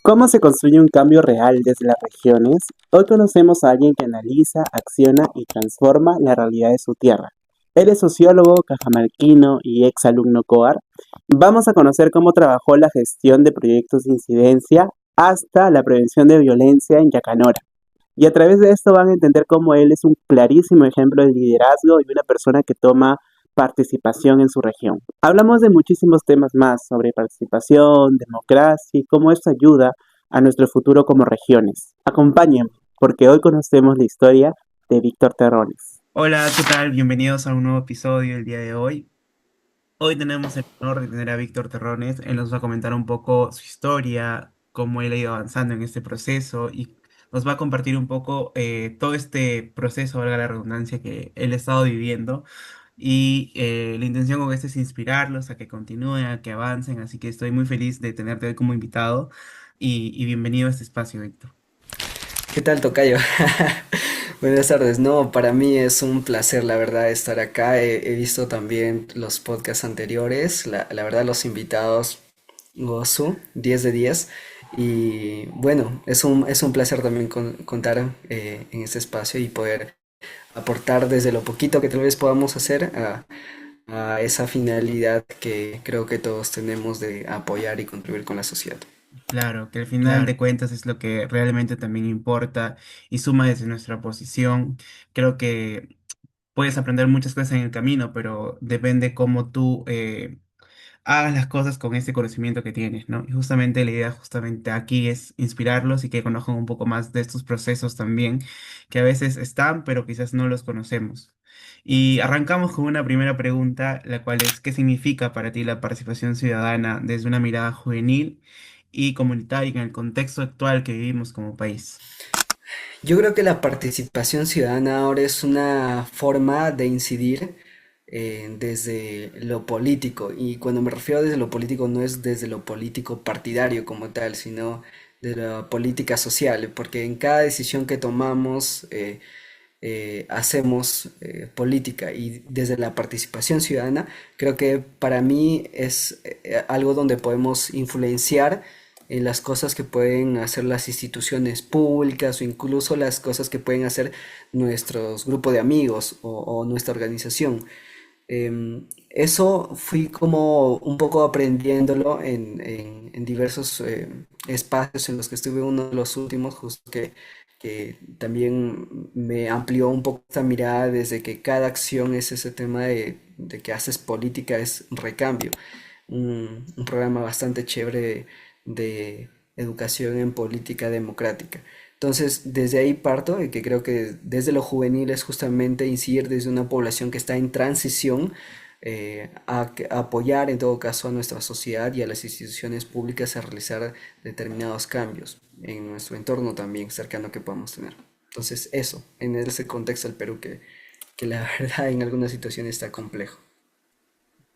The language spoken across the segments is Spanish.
¿Cómo se construye un cambio real desde las regiones? Hoy conocemos a alguien que analiza, acciona y transforma la realidad de su tierra. Él es sociólogo, cajamarquino y exalumno COAR. Vamos a conocer cómo trabajó la gestión de proyectos de incidencia hasta la prevención de violencia en Yacanora. Y a través de esto van a entender cómo él es un clarísimo ejemplo de liderazgo y una persona que toma participación en su región. Hablamos de muchísimos temas más sobre participación, democracia y cómo esto ayuda a nuestro futuro como regiones. Acompáñenme, porque hoy conocemos la historia de Víctor Terrones. Hola, ¿qué tal? Bienvenidos a un nuevo episodio el día de hoy. Hoy tenemos el honor de tener a Víctor Terrones. Él nos va a comentar un poco su historia, cómo él ha ido avanzando en este proceso y nos va a compartir un poco todo este proceso, valga la redundancia, que él ha estado viviendo. Y la intención con esto es inspirarlos a que continúen, a que avancen. Así que estoy muy feliz de tenerte hoy como invitado y bienvenido a este espacio, Víctor. ¿Qué tal, tocayo? Buenas tardes. No, para mí es un placer, la verdad, estar acá. He visto también los podcasts anteriores. La verdad, los invitados, gozo, 10 de 10. Y bueno, es un placer también contar en este espacio y poder aportar desde lo poquito que tal vez podamos hacer a esa finalidad que creo que todos tenemos de apoyar y contribuir con la sociedad. Claro, que al final de Claro. cuentas es lo que realmente también importa y suma desde nuestra posición. Creo que puedes aprender muchas cosas en el camino, pero depende cómo tú hagas las cosas con ese conocimiento que tienes, ¿no? Y justamente la idea justamente aquí es inspirarlos y que conozcan un poco más de estos procesos también, que a veces están, pero quizás no los conocemos. Y arrancamos con una primera pregunta, la cual es, ¿qué significa para ti la participación ciudadana desde una mirada juvenil y comunitaria en el contexto actual que vivimos como país? Yo creo que la participación ciudadana ahora es una forma de incidir desde lo político. Y cuando me refiero desde lo político, no es desde lo político partidario como tal, sino de la política social, porque en cada decisión que tomamos hacemos política y desde la participación ciudadana creo que para mí es algo donde podemos influenciar en las cosas que pueden hacer las instituciones públicas o incluso las cosas que pueden hacer nuestros grupos de amigos o nuestra organización. Eso fui como un poco aprendiéndolo en diversos espacios en los que estuve, uno de los últimos, justo que también me amplió un poco esta mirada desde que cada acción es ese tema de que haces política, es recambio. Un programa bastante chévere de educación en política democrática. Entonces, desde ahí parto, de que creo que desde lo juvenil es justamente incidir desde una población que está en transición a apoyar en todo caso a nuestra sociedad y a las instituciones públicas a realizar determinados cambios en nuestro entorno también cercano que podamos tener. Entonces, eso, en ese contexto del Perú que la verdad en algunas situaciones está complejo.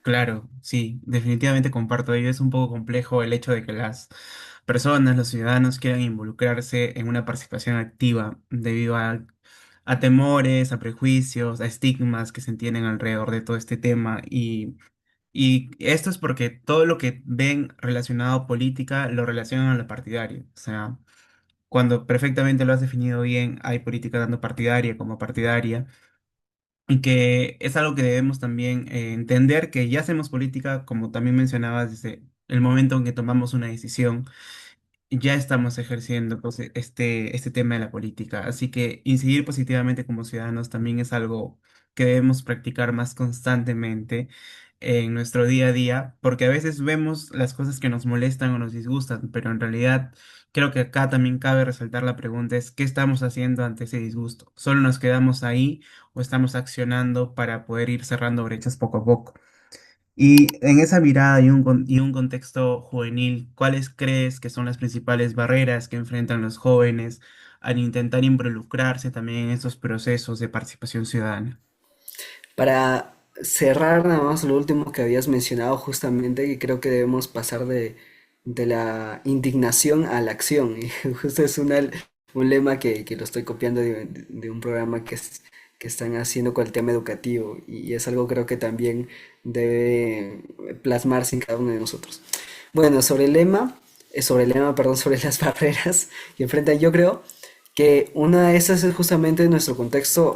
Claro, sí, definitivamente comparto ello. Es un poco complejo el hecho de que las personas, los ciudadanos quieran involucrarse en una participación activa debido a temores, a prejuicios, a estigmas que se tienen alrededor de todo este tema. Y esto es porque todo lo que ven relacionado a política lo relacionan a lo partidario. O sea, cuando perfectamente lo has definido bien, hay política tanto partidaria como partidaria. Y que es algo que debemos también entender que ya hacemos política, como también mencionabas, desde el momento en que tomamos una decisión, ya estamos ejerciendo pues, este tema de la política. Así que incidir positivamente como ciudadanos también es algo que debemos practicar más constantemente en nuestro día a día, porque a veces vemos las cosas que nos molestan o nos disgustan, pero en realidad creo que acá también cabe resaltar la pregunta es, ¿qué estamos haciendo ante ese disgusto? ¿Solo nos quedamos ahí o estamos accionando para poder ir cerrando brechas poco a poco? Y en esa mirada y un contexto juvenil, ¿cuáles crees que son las principales barreras que enfrentan los jóvenes al intentar involucrarse también en estos procesos de participación ciudadana? Para cerrar nada más lo último que habías mencionado justamente, que creo que debemos pasar de la indignación a la acción. Y justo es un lema que lo estoy copiando de un programa que están haciendo con el tema educativo y es algo creo que también debe plasmarse en cada uno de nosotros. Bueno, sobre el lema. sobre el lema, perdón, sobre las barreras que enfrentan. Yo creo que una de esas es justamente nuestro contexto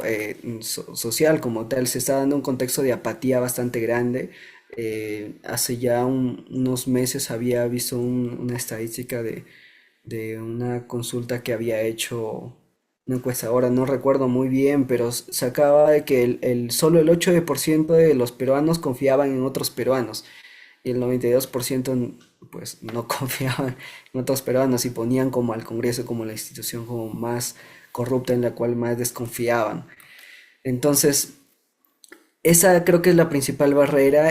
social como tal. Se está dando un contexto de apatía bastante grande. Hace ya unos meses había visto una estadística de una consulta que había hecho una encuestadora, no recuerdo muy bien, pero sacaba de que solo el 8% de los peruanos confiaban en otros peruanos y el 92% pues no confiaban en otros peruanos y ponían como al Congreso como la institución como más corrupta en la cual más desconfiaban. Entonces, esa creo que es la principal barrera,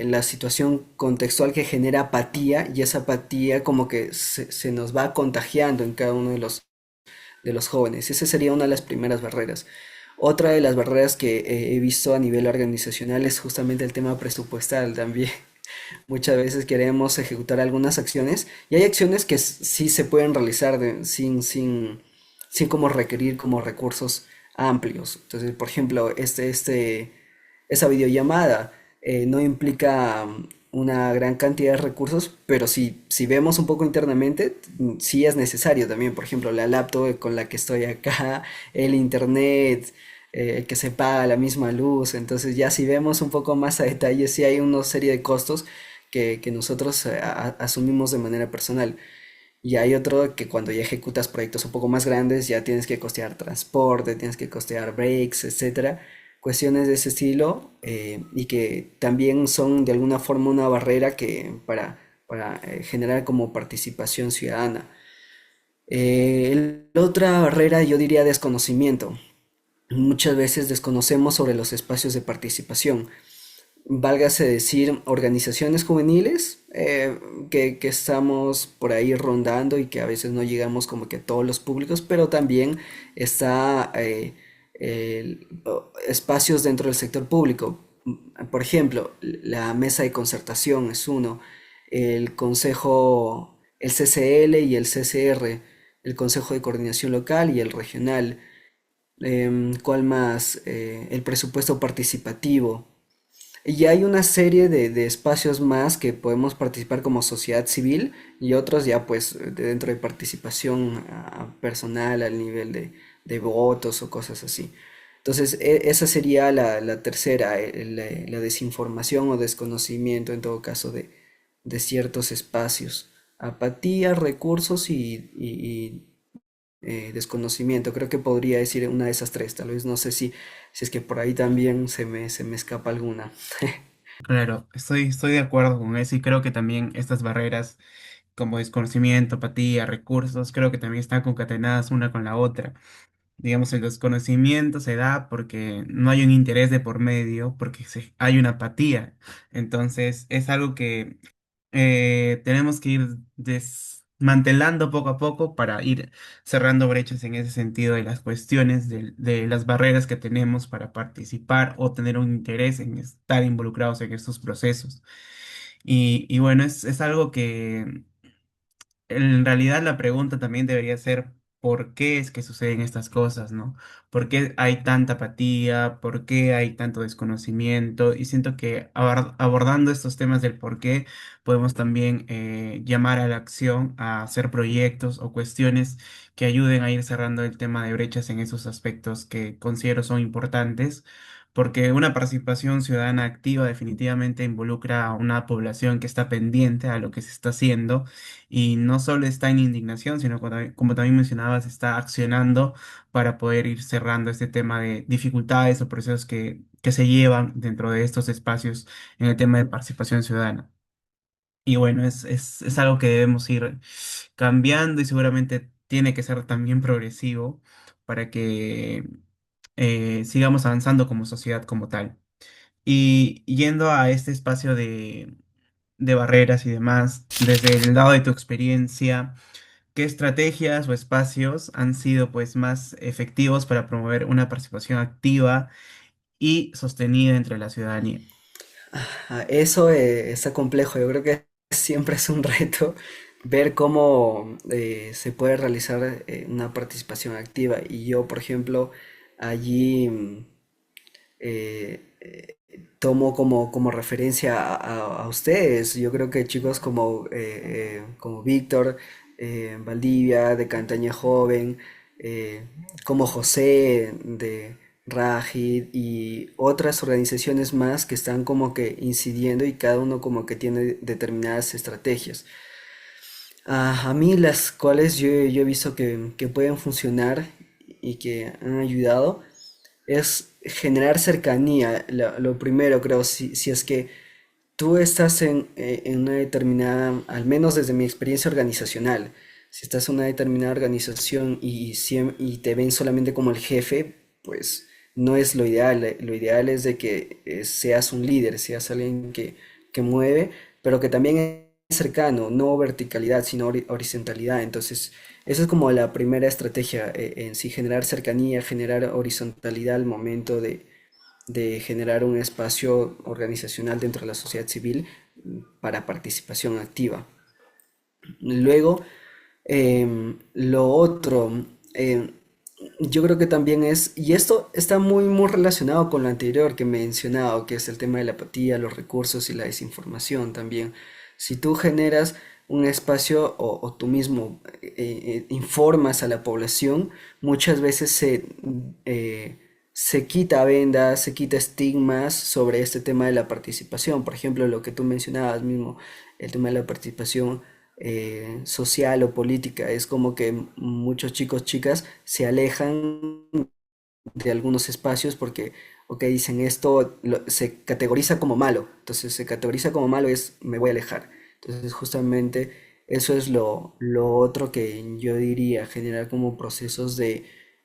la situación contextual que genera apatía y esa apatía como que se nos va contagiando en cada uno de los jóvenes. Esa sería una de las primeras barreras. Otra de las barreras que he visto a nivel organizacional es justamente el tema presupuestal también. Muchas veces queremos ejecutar algunas acciones y hay acciones que sí se pueden realizar sin como requerir como recursos amplios. Entonces, por ejemplo, esa videollamada no implica una gran cantidad de recursos, pero si vemos un poco internamente, sí es necesario también. Por ejemplo, la laptop con la que estoy acá, el internet, que se paga la misma luz. Entonces ya si vemos un poco más a detalle, sí hay una serie de costos que nosotros asumimos de manera personal. Y hay otro que cuando ya ejecutas proyectos un poco más grandes, ya tienes que costear transporte, tienes que costear breaks, etcétera. Cuestiones de ese estilo y que también son de alguna forma una barrera para generar como participación ciudadana. La otra barrera yo diría desconocimiento. Muchas veces desconocemos sobre los espacios de participación. Válgase decir, organizaciones juveniles que estamos por ahí rondando y que a veces no llegamos como que a todos los públicos, pero también está espacios dentro del sector público. Por ejemplo, la mesa de concertación es uno, el consejo, el CCL y el CCR, el Consejo de Coordinación Local y el Regional. ¿Cuál más? El presupuesto participativo. Y hay una serie de espacios más que podemos participar como sociedad civil y otros ya pues dentro de participación personal al nivel de votos o cosas así. Entonces, esa sería la tercera, la desinformación o desconocimiento en todo caso de ciertos espacios. Apatía, recursos y desconocimiento. Creo que podría decir una de esas tres. Tal vez no sé si es que por ahí también se me escapa alguna. Claro, estoy de acuerdo con eso y creo que también estas barreras como desconocimiento, apatía, recursos, creo que también están concatenadas una con la otra. Digamos, el desconocimiento se da porque no hay un interés de por medio, porque hay una apatía. Entonces, es algo que tenemos que ir desmantelando poco a poco para ir cerrando brechas en ese sentido de las cuestiones, de las barreras que tenemos para participar o tener un interés en estar involucrados en estos procesos. Y bueno, es algo que en realidad la pregunta también debería ser ¿por qué es que suceden estas cosas, ¿no? ¿Por qué hay tanta apatía? ¿Por qué hay tanto desconocimiento? Y siento que abordando estos temas del por qué, podemos también llamar a la acción, a hacer proyectos o cuestiones que ayuden a ir cerrando el tema de brechas en esos aspectos que considero son importantes. Porque una participación ciudadana activa definitivamente involucra a una población que está pendiente a lo que se está haciendo y no solo está en indignación, sino como también mencionabas, está accionando para poder ir cerrando este tema de dificultades o procesos que se llevan dentro de estos espacios en el tema de participación ciudadana. Y bueno, es algo que debemos ir cambiando y seguramente tiene que ser también progresivo para que sigamos avanzando como sociedad como tal. Y yendo a este espacio de barreras y demás, desde el lado de tu experiencia, ¿qué estrategias o espacios han sido pues más efectivos para promover una participación activa y sostenida entre la ciudadanía? Eso está complejo. Yo creo que siempre es un reto ver cómo se puede realizar una participación activa. Y yo, por ejemplo, allí tomo como referencia a ustedes. Yo creo que chicos como Víctor, Valdivia, de Cantaña Joven, eh, como José de Rajid y otras organizaciones más que están como que incidiendo y cada uno como que tiene determinadas estrategias. A mí las cuales yo he visto que pueden funcionar y que han ayudado es generar cercanía. Lo primero, creo, si es que tú estás en una determinada, al menos desde mi experiencia organizacional, si estás en una determinada organización y te ven solamente como el jefe, pues no es lo ideal. Lo ideal es de que seas un líder, seas alguien que mueve, pero que también es cercano, no verticalidad, sino horizontalidad. Entonces, esa es como la primera estrategia en sí, generar cercanía, generar horizontalidad al momento de generar un espacio organizacional dentro de la sociedad civil para participación activa. Luego, lo otro, yo creo que también es, y esto está muy relacionado con lo anterior que he mencionado, que es el tema de la apatía, los recursos y la desinformación también. Si tú generas un espacio o tú mismo informas a la población, muchas veces se quita vendas, se quita estigmas sobre este tema de la participación. Por ejemplo, lo que tú mencionabas mismo, el tema de la participación social o política. Es como que muchos chicos, chicas se alejan de algunos espacios porque, ok, dicen esto, se categoriza como malo. Entonces se categoriza como malo es me voy a alejar. Entonces justamente eso es lo otro que yo diría, generar como procesos de,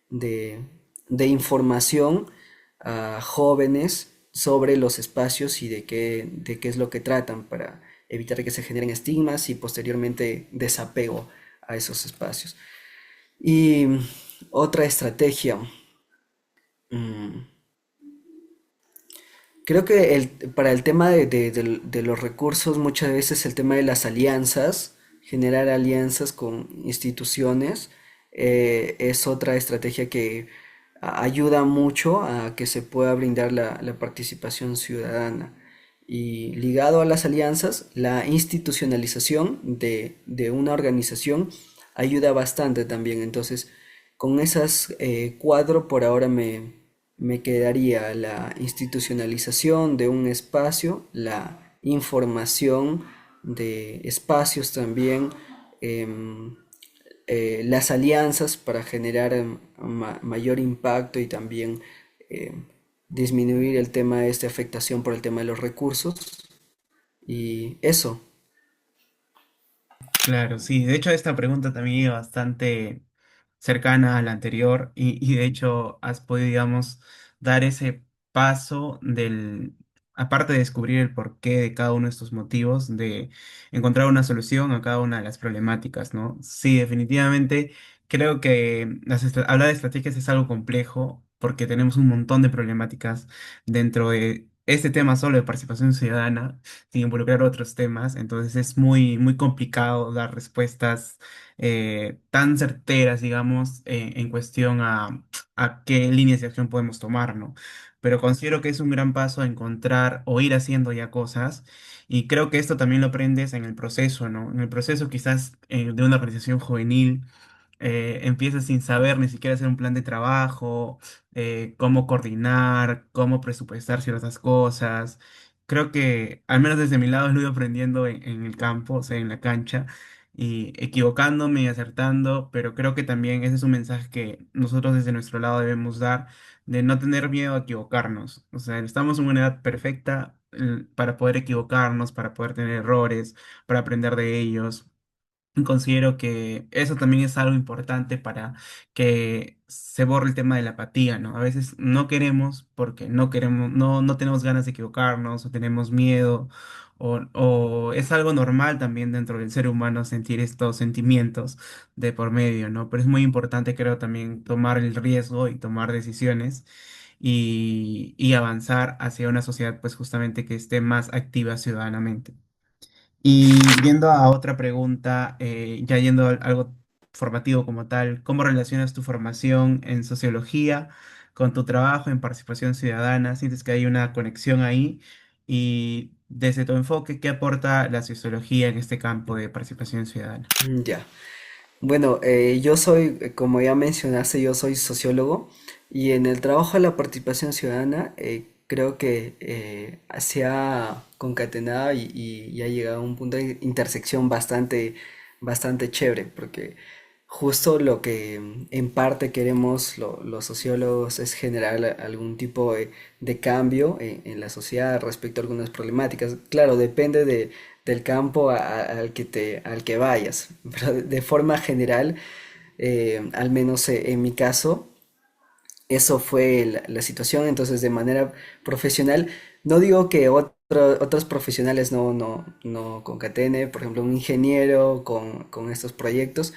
de información a jóvenes sobre los espacios y de qué es lo que tratan para evitar que se generen estigmas y posteriormente desapego a esos espacios. Y otra estrategia, mm, creo que para el tema de los recursos, muchas veces el tema de las alianzas, generar alianzas con instituciones, es otra estrategia que ayuda mucho a que se pueda brindar la participación ciudadana. Y ligado a las alianzas, la institucionalización de una organización ayuda bastante también. Entonces, con esas cuatro por ahora me quedaría la institucionalización de un espacio, la información de espacios también, em, las alianzas para generar mayor impacto y también disminuir el tema de esta afectación por el tema de los recursos. Y eso. Claro, sí. De hecho, esta pregunta también es bastante cercana a la anterior y de hecho has podido, digamos, dar ese paso aparte de descubrir el porqué de cada uno de estos motivos, de encontrar una solución a cada una de las problemáticas, ¿no? Sí, definitivamente creo que hablar de estrategias es algo complejo porque tenemos un montón de problemáticas dentro de este tema solo de participación ciudadana sin involucrar otros temas, entonces es muy complicado dar respuestas tan certeras, digamos, en cuestión a qué líneas de acción podemos tomar, ¿no? Pero considero que es un gran paso a encontrar o ir haciendo ya cosas, y creo que esto también lo aprendes en el proceso, ¿no? En el proceso quizás de una organización juvenil empiezas sin saber ni siquiera hacer un plan de trabajo, cómo coordinar, cómo presupuestar ciertas cosas. Creo que, al menos desde mi lado, lo he ido aprendiendo en el campo, o sea, en la cancha, y equivocándome y acertando, pero creo que también ese es un mensaje que nosotros desde nuestro lado debemos dar, de no tener miedo a equivocarnos. O sea, estamos en una edad perfecta para poder equivocarnos, para poder tener errores, para aprender de ellos. Considero que eso también es algo importante para que se borre el tema de la apatía, ¿no? A veces no queremos porque no queremos, no tenemos ganas de equivocarnos o tenemos miedo o es algo normal también dentro del ser humano sentir estos sentimientos de por medio, ¿no? Pero es muy importante, creo, también tomar el riesgo y tomar decisiones y avanzar hacia una sociedad, pues justamente que esté más activa ciudadanamente. Y yendo a otra pregunta, ya yendo a algo formativo como tal, ¿cómo relacionas tu formación en sociología con tu trabajo en participación ciudadana? ¿Sientes que hay una conexión ahí? Y desde tu enfoque, ¿qué aporta la sociología en este campo de participación ciudadana? Ya. Bueno, yo soy, como ya mencionaste, yo soy sociólogo y en el trabajo de la participación ciudadana creo que se ha concatenado y ha llegado a un punto de intersección bastante chévere, porque justo lo que en parte queremos los sociólogos es generar algún tipo de cambio en la sociedad respecto a algunas problemáticas. Claro, depende del campo al que vayas, pero de forma general, al menos en mi caso, eso fue la situación. Entonces, de manera profesional, no digo que otros profesionales no concatene, por ejemplo, un ingeniero con estos proyectos,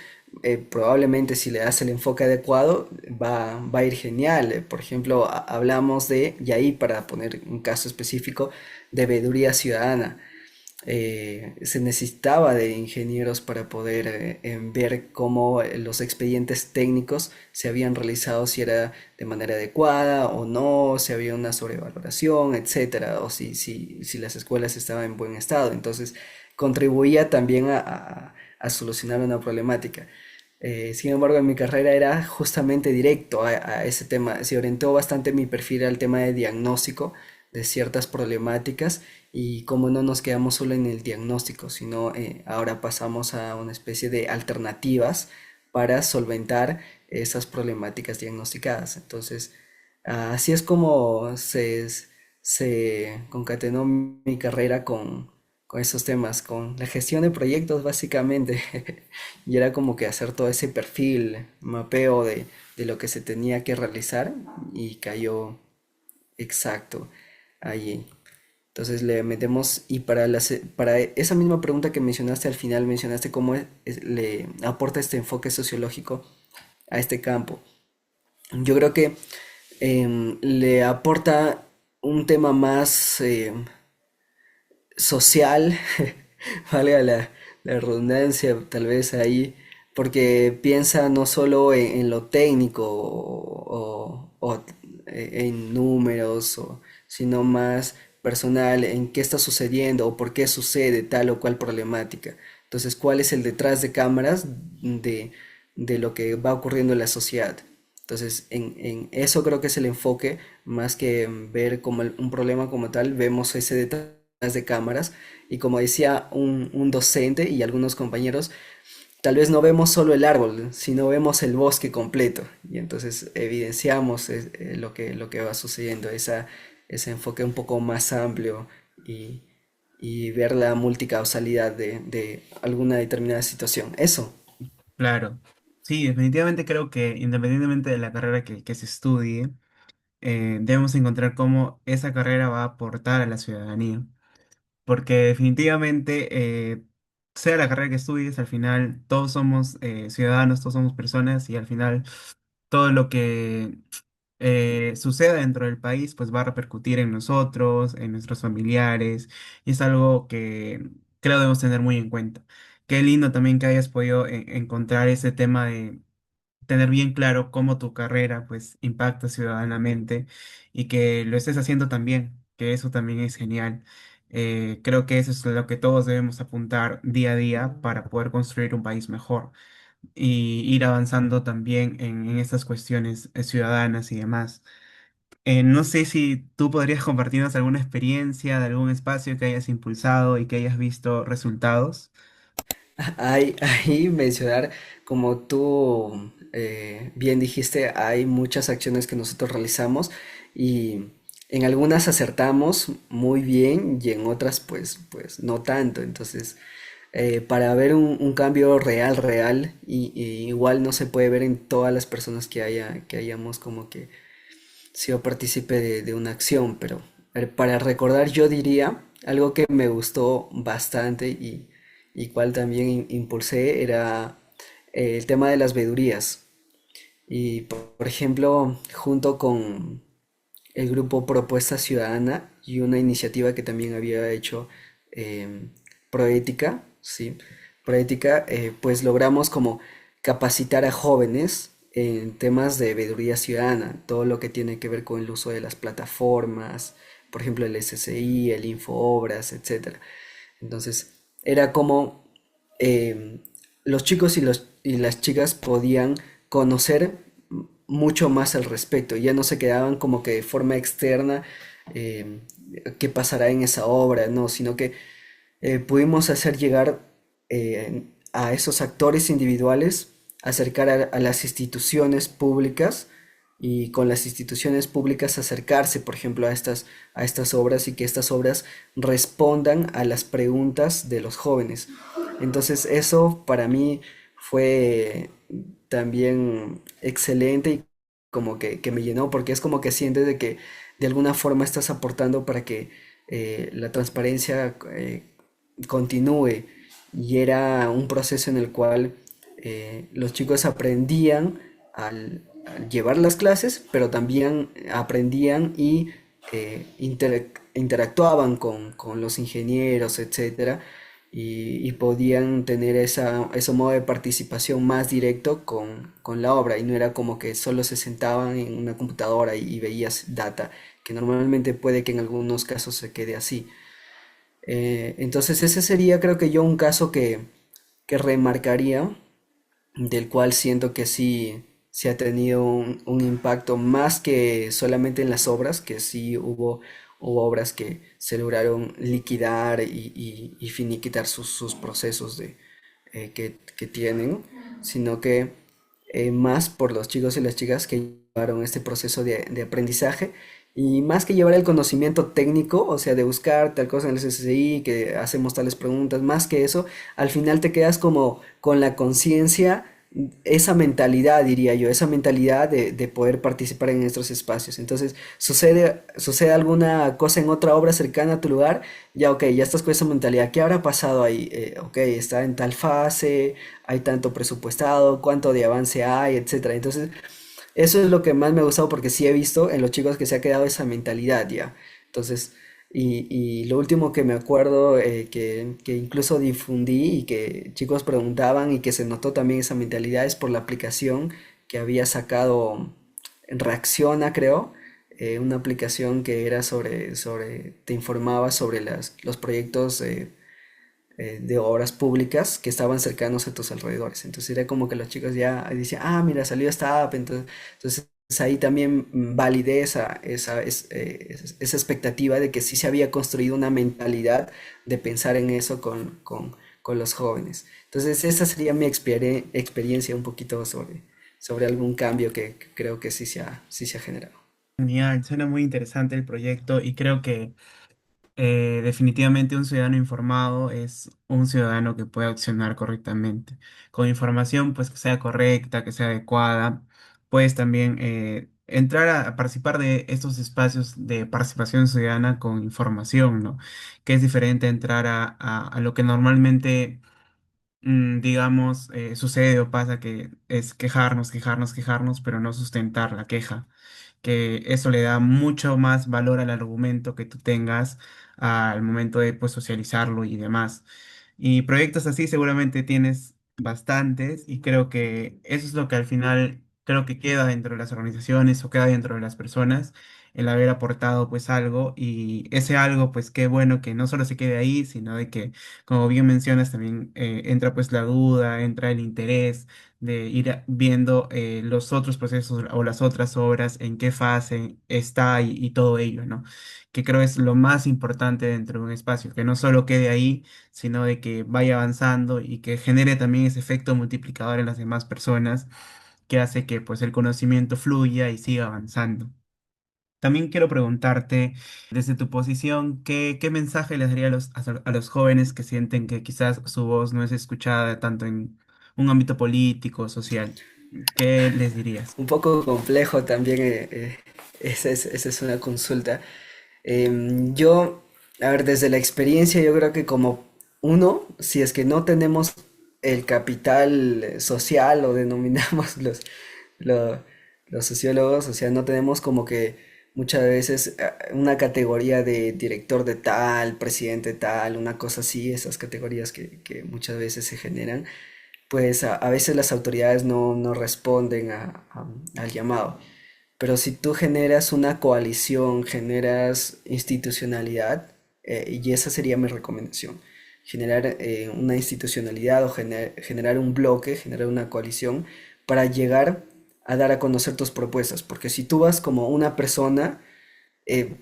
probablemente si le das el enfoque adecuado va a ir genial. Por ejemplo, hablamos y ahí para poner un caso específico, de veeduría ciudadana. Se necesitaba de ingenieros para poder ver cómo los expedientes técnicos se habían realizado, si era de manera adecuada o no, si había una sobrevaloración, etcétera, o si las escuelas estaban en buen estado. Entonces, contribuía también a solucionar una problemática. Sin embargo, en mi carrera era justamente directo a ese tema. Se orientó bastante mi perfil al tema de diagnóstico de ciertas problemáticas, y como no nos quedamos solo en el diagnóstico, sino ahora pasamos a una especie de alternativas para solventar esas problemáticas diagnosticadas. Entonces, así es como se concatenó mi carrera con esos temas, con la gestión de proyectos básicamente. Y era como que hacer todo ese perfil, mapeo de lo que se tenía que realizar, y cayó exacto allí. Entonces le metemos, y para esa misma pregunta que mencionaste al final, mencionaste cómo le aporta este enfoque sociológico a este campo. Yo creo que le aporta un tema más social, valga la redundancia, tal vez ahí, porque piensa no solo en lo técnico o en números, sino más personal, en qué está sucediendo o por qué sucede tal o cual problemática. Entonces, ¿cuál es el detrás de cámaras de lo que va ocurriendo en la sociedad? Entonces, en eso creo que es el enfoque, más que en ver como un problema como tal, vemos ese detrás de cámaras. Y como decía un docente y algunos compañeros, tal vez no vemos solo el árbol, sino vemos el bosque completo. Y entonces evidenciamos lo que va sucediendo, ese enfoque un poco más amplio, y, y ver la multicausalidad de alguna determinada situación. Eso. Claro, sí, definitivamente creo que independientemente de la carrera que se estudie, debemos encontrar cómo esa carrera va a aportar a la ciudadanía. Porque definitivamente, sea la carrera que estudies, al final todos somos ciudadanos, todos somos personas y al final todo lo que suceda dentro del país pues va a repercutir en nosotros, en nuestros familiares y es algo que creo debemos tener muy en cuenta. Qué lindo también que hayas podido encontrar ese tema de tener bien claro cómo tu carrera pues impacta ciudadanamente y que lo estés haciendo también, que eso también es genial. Creo que eso es lo que todos debemos apuntar día a día para poder construir un país mejor y ir avanzando también en estas cuestiones ciudadanas y demás. No sé si tú podrías compartirnos alguna experiencia de algún espacio que hayas impulsado y que hayas visto resultados. Ahí mencionar, como tú bien dijiste, hay muchas acciones que nosotros realizamos, y en algunas acertamos muy bien y en otras pues no tanto. Entonces, para ver un cambio real, y igual no se puede ver en todas las personas que hayamos como que sido partícipe de una acción, pero para recordar yo diría algo que me gustó bastante, y cual también impulsé, era el tema de las vedurías. Y por ejemplo, junto con el grupo Propuesta Ciudadana y una iniciativa que también había hecho Proética, ¿sí? Proética, pues logramos como capacitar a jóvenes en temas de veeduría ciudadana, todo lo que tiene que ver con el uso de las plataformas, por ejemplo el SSI, el Infoobras, etcétera. Entonces, era como eh, los chicos y las chicas podían conocer mucho más al respecto, ya no se quedaban como que de forma externa eh, qué pasará en esa obra, no, sino que pudimos hacer llegar a esos actores individuales, acercar a las instituciones públicas y con las instituciones públicas acercarse, por ejemplo, a estas obras y que estas obras respondan a las preguntas de los jóvenes. Entonces eso para mí fue también excelente y como que me llenó porque es como que sientes de que de alguna forma estás aportando para que la transparencia continúe y era un proceso en el cual los chicos aprendían al llevar las clases, pero también aprendían y interactuaban con los ingenieros, etcétera, y podían tener ese modo de participación más directo con la obra, y no era como que solo se sentaban en una computadora y veías data, que normalmente puede que en algunos casos se quede así. Entonces ese sería creo que yo un caso que remarcaría, del cual siento que sí, sí ha tenido un impacto más que solamente en las obras, que sí hubo obras que se lograron liquidar y finiquitar sus procesos que tienen, sino que más por los chicos y las chicas que llevaron este proceso de aprendizaje y más que llevar el conocimiento técnico, o sea, de buscar tal cosa en el SSI, que hacemos tales preguntas, más que eso, al final te quedas como con la conciencia, esa mentalidad, diría yo, esa mentalidad de poder participar en estos espacios. Entonces, sucede alguna cosa en otra obra cercana a tu lugar, ya ok, ya estás con esa mentalidad. ¿Qué habrá pasado ahí? Ok, está en tal fase, hay tanto presupuestado, cuánto de avance hay, etcétera. Entonces, eso es lo que más me ha gustado porque sí he visto en los chicos que se ha quedado esa mentalidad ya. Entonces, y lo último que me acuerdo que incluso difundí y que chicos preguntaban y que se notó también esa mentalidad es por la aplicación que había sacado Reacciona, creo, una aplicación que era te informaba sobre los proyectos de obras públicas que estaban cercanos a tus alrededores. Entonces era como que los chicos ya decían, ah, mira, salió esta app. Entonces ahí también validé esa expectativa de que sí se había construido una mentalidad de pensar en eso con los jóvenes. Entonces esa sería mi experiencia un poquito sobre algún cambio que creo que sí se ha generado. Genial, suena muy interesante el proyecto y creo que definitivamente un ciudadano informado es un ciudadano que puede accionar correctamente. Con información pues que sea correcta, que sea adecuada, puedes también entrar a participar de estos espacios de participación ciudadana con información, ¿no? Que es diferente a entrar a lo que normalmente digamos, sucede o pasa que es quejarnos, quejarnos, quejarnos, pero no sustentar la queja, que eso le da mucho más valor al argumento que tú tengas al momento de pues, socializarlo y demás. Y proyectos así seguramente tienes bastantes y creo que eso es lo que al final creo que queda dentro de las organizaciones o queda dentro de las personas, el haber aportado pues algo y ese algo pues qué bueno que no solo se quede ahí, sino de que como bien mencionas también entra pues la duda, entra el interés de ir viendo los otros procesos o las otras obras, en qué fase está y todo ello, ¿no? Que creo es lo más importante dentro de un espacio, que no solo quede ahí, sino de que vaya avanzando y que genere también ese efecto multiplicador en las demás personas, que hace que pues el conocimiento fluya y siga avanzando. También quiero preguntarte, desde tu posición, ¿qué mensaje les daría a los jóvenes que sienten que quizás su voz no es escuchada tanto en un ámbito político, social? ¿Qué les dirías? Un poco complejo también, esa es una consulta. Yo, a ver, desde la experiencia, yo creo que como uno, si es que no tenemos el capital social, lo denominamos lo- los sociólogos, o sea, no tenemos como que muchas veces una categoría de director de tal, presidente tal, una cosa así, esas categorías que muchas veces se generan. pues a veces las autoridades no responden al llamado. Pero si tú generas una coalición, generas institucionalidad, y esa sería mi recomendación, generar una institucionalidad o generar un bloque, generar una coalición para llegar a dar a conocer tus propuestas. Porque si tú vas como una persona,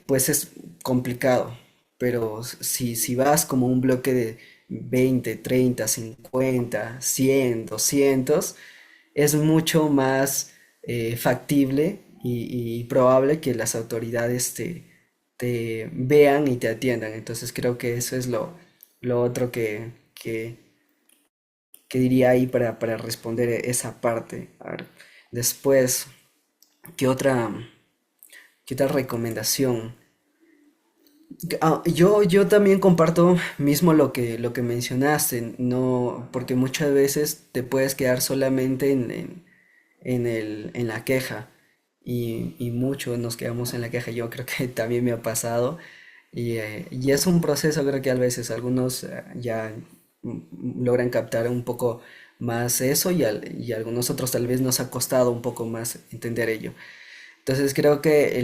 pues es complicado. Pero si vas como un bloque de 20, 30, 50, 100, 200, es mucho más factible y probable que las autoridades te vean y te atiendan. Entonces creo que eso es lo otro que diría ahí para responder esa parte. A ver, después, ¿qué otra, qué otra recomendación? Yo también comparto mismo lo que mencionaste, no, porque muchas veces te puedes quedar solamente en la queja y muchos nos quedamos en la queja. Yo creo que también me ha pasado y es un proceso, creo que a veces algunos ya logran captar un poco más eso y algunos otros tal vez nos ha costado un poco más entender ello. Entonces creo que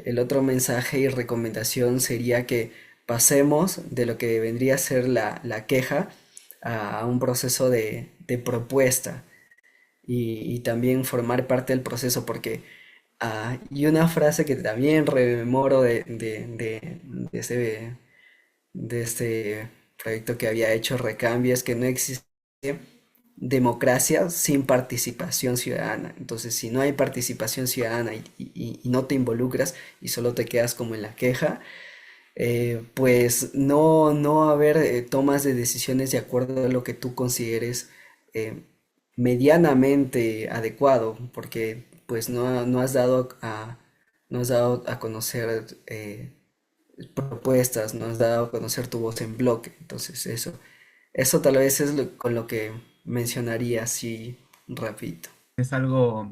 el otro mensaje y recomendación sería que pasemos de lo que vendría a ser la queja a un proceso de propuesta y también formar parte del proceso porque y una frase que también rememoro de de este proyecto que había hecho Recambio es que no existe democracia sin participación ciudadana. Entonces, si no hay participación ciudadana y no te involucras y solo te quedas como en la queja, pues no va a haber tomas de decisiones de acuerdo a lo que tú consideres eh, medianamente adecuado, porque pues no has dado a conocer propuestas, no has dado a conocer tu voz en bloque. Entonces eso tal vez es con lo que mencionaría así rapidito. Es algo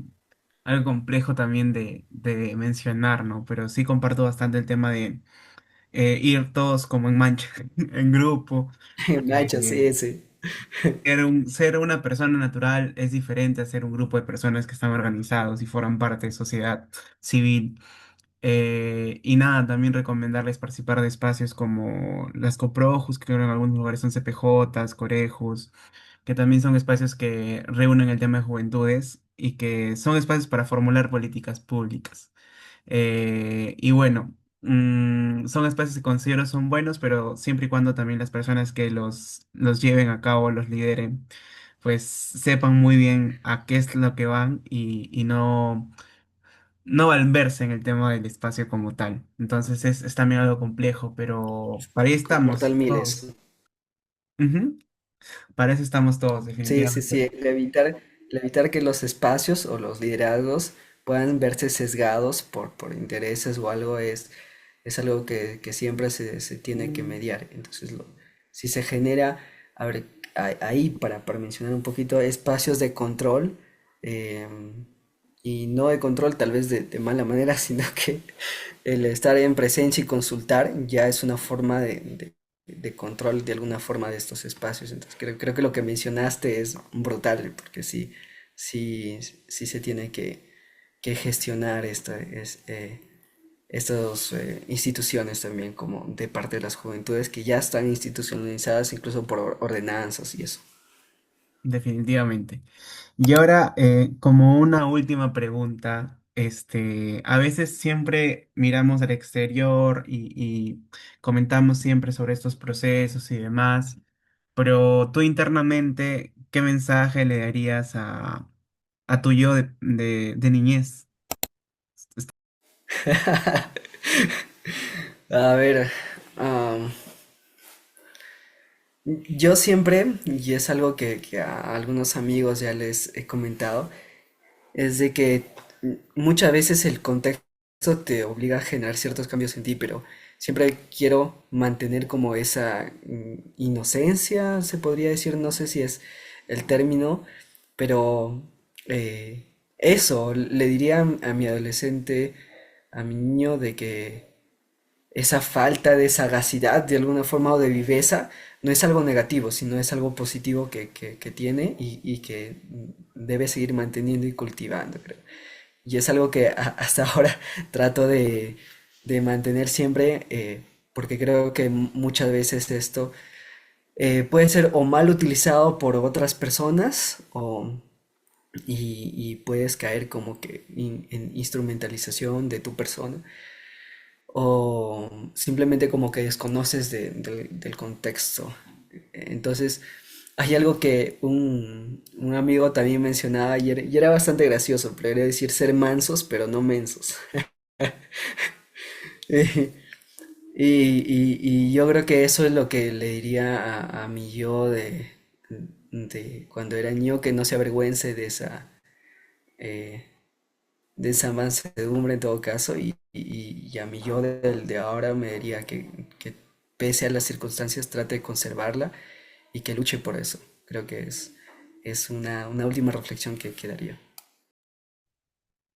complejo también de mencionar, ¿no? Pero sí comparto bastante el tema de ir todos como en mancha, en grupo. Mancha, eh, sí, sí. ser una persona natural es diferente a ser un grupo de personas que están organizados y forman parte de sociedad civil. Y nada, también recomendarles participar de espacios como las coprojus, que creo en algunos lugares son CPJs, corejos, que también son espacios que reúnen el tema de juventudes y que son espacios para formular políticas públicas. Y bueno, son espacios que considero son buenos, pero siempre y cuando también las personas que los lleven a cabo, los lideren, pues sepan muy bien a qué es lo que van y no valverse en el tema del espacio como tal. Entonces es también algo complejo, pero para ahí Como Portal estamos Miles. todos. Ujú. Para eso estamos todos, Sí, sí, sí. definitivamente. El evitar que los espacios o los liderazgos puedan verse sesgados por intereses o algo es algo que siempre se tiene que mediar. Entonces, si se genera, a ver, ahí para mencionar un poquito, espacios de control, y no de control tal vez de mala manera, sino que el estar en presencia y consultar ya es una forma de control de alguna forma de estos espacios. Entonces creo que lo que mencionaste es brutal, porque sí se tiene que gestionar estas instituciones también como de parte de las juventudes que ya están institucionalizadas incluso por ordenanzas y eso. Definitivamente. Y ahora, como una última pregunta, a veces siempre miramos al exterior y comentamos siempre sobre estos procesos y demás, pero tú internamente, ¿qué mensaje le darías a tu yo de niñez? A ver, am, yo siempre, y es algo que a algunos amigos ya les he comentado, es de que muchas veces el contexto te obliga a generar ciertos cambios en ti, pero siempre quiero mantener como esa inocencia, se podría decir, no sé si es el término, pero eso, le diría a mi adolescente, a mi niño, de que esa falta de sagacidad de alguna forma o de viveza no es algo negativo, sino es algo positivo que tiene y que debe seguir manteniendo y cultivando, creo. Y es algo que hasta ahora trato de mantener siempre, porque creo que muchas veces esto puede ser o mal utilizado por otras personas y puedes caer como que en instrumentalización de tu persona o simplemente como que desconoces del contexto. Entonces, hay algo que un amigo también mencionaba y era bastante gracioso, pero era decir ser mansos, pero no mensos. Y yo creo que eso es lo que le diría a mi yo de cuando era niño, que no se avergüence eh, de esa mansedumbre en todo caso, y a mi yo del de ahora me diría que pese a las circunstancias trate de conservarla y que luche por eso. Creo que es una última reflexión que quedaría.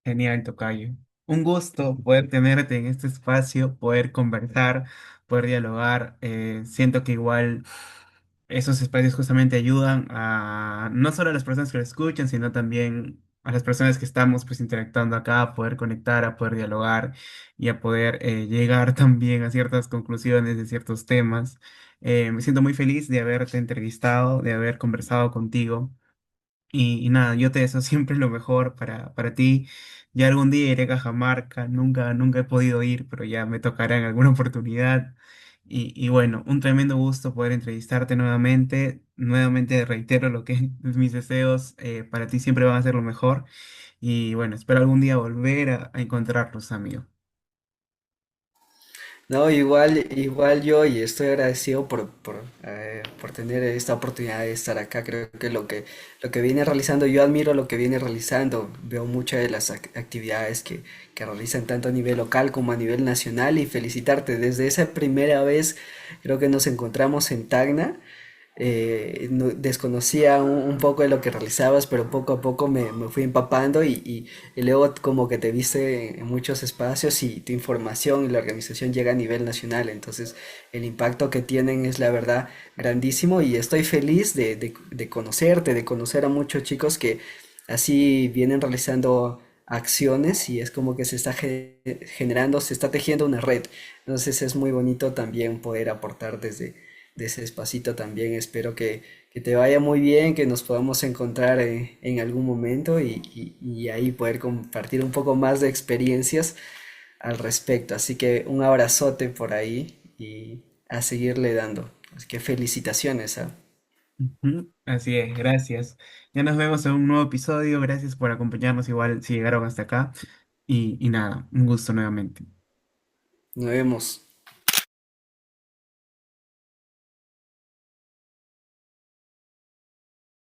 Genial, tocayo. Un gusto poder tenerte en este espacio, poder conversar, poder dialogar. Siento que igual esos espacios justamente ayudan a no solo a las personas que lo escuchan, sino también a las personas que estamos pues interactuando acá, a poder conectar, a poder dialogar y a poder llegar también a ciertas conclusiones de ciertos temas. Me siento muy feliz de haberte entrevistado, de haber conversado contigo. Y nada, yo te deseo siempre lo mejor para ti. Ya algún día iré a Cajamarca, nunca he podido ir, pero ya me tocará en alguna oportunidad. Y bueno, un tremendo gusto poder entrevistarte nuevamente. Nuevamente reitero lo que mis deseos para ti siempre van a ser lo mejor. Y bueno, espero algún día volver a encontrarlos, amigo. No, igual yo y estoy agradecido por tener esta oportunidad de estar acá. Creo que lo que viene realizando, yo admiro lo que viene realizando. Veo muchas de las actividades que realizan tanto a nivel local como a nivel nacional y felicitarte. Desde esa primera vez creo que nos encontramos en Tacna. Desconocía un poco de lo que realizabas, pero poco a poco me fui empapando y luego como que te viste en muchos espacios y tu información y la organización llega a nivel nacional. Entonces el impacto que tienen es la verdad grandísimo y estoy feliz de conocerte, de conocer a muchos chicos que así vienen realizando acciones y es como que se está generando, se está tejiendo una red. Entonces es muy bonito también poder aportar desde de ese espacito también. Espero que te vaya muy bien, que nos podamos encontrar en algún momento y ahí poder compartir un poco más de experiencias al respecto. Así que un abrazote por ahí y a seguirle dando. Así que felicitaciones, ¿ah? Ujú, así es, gracias. Ya nos vemos en un nuevo episodio. Gracias por acompañarnos igual si llegaron hasta acá. Y nada, un gusto nuevamente. Nos vemos.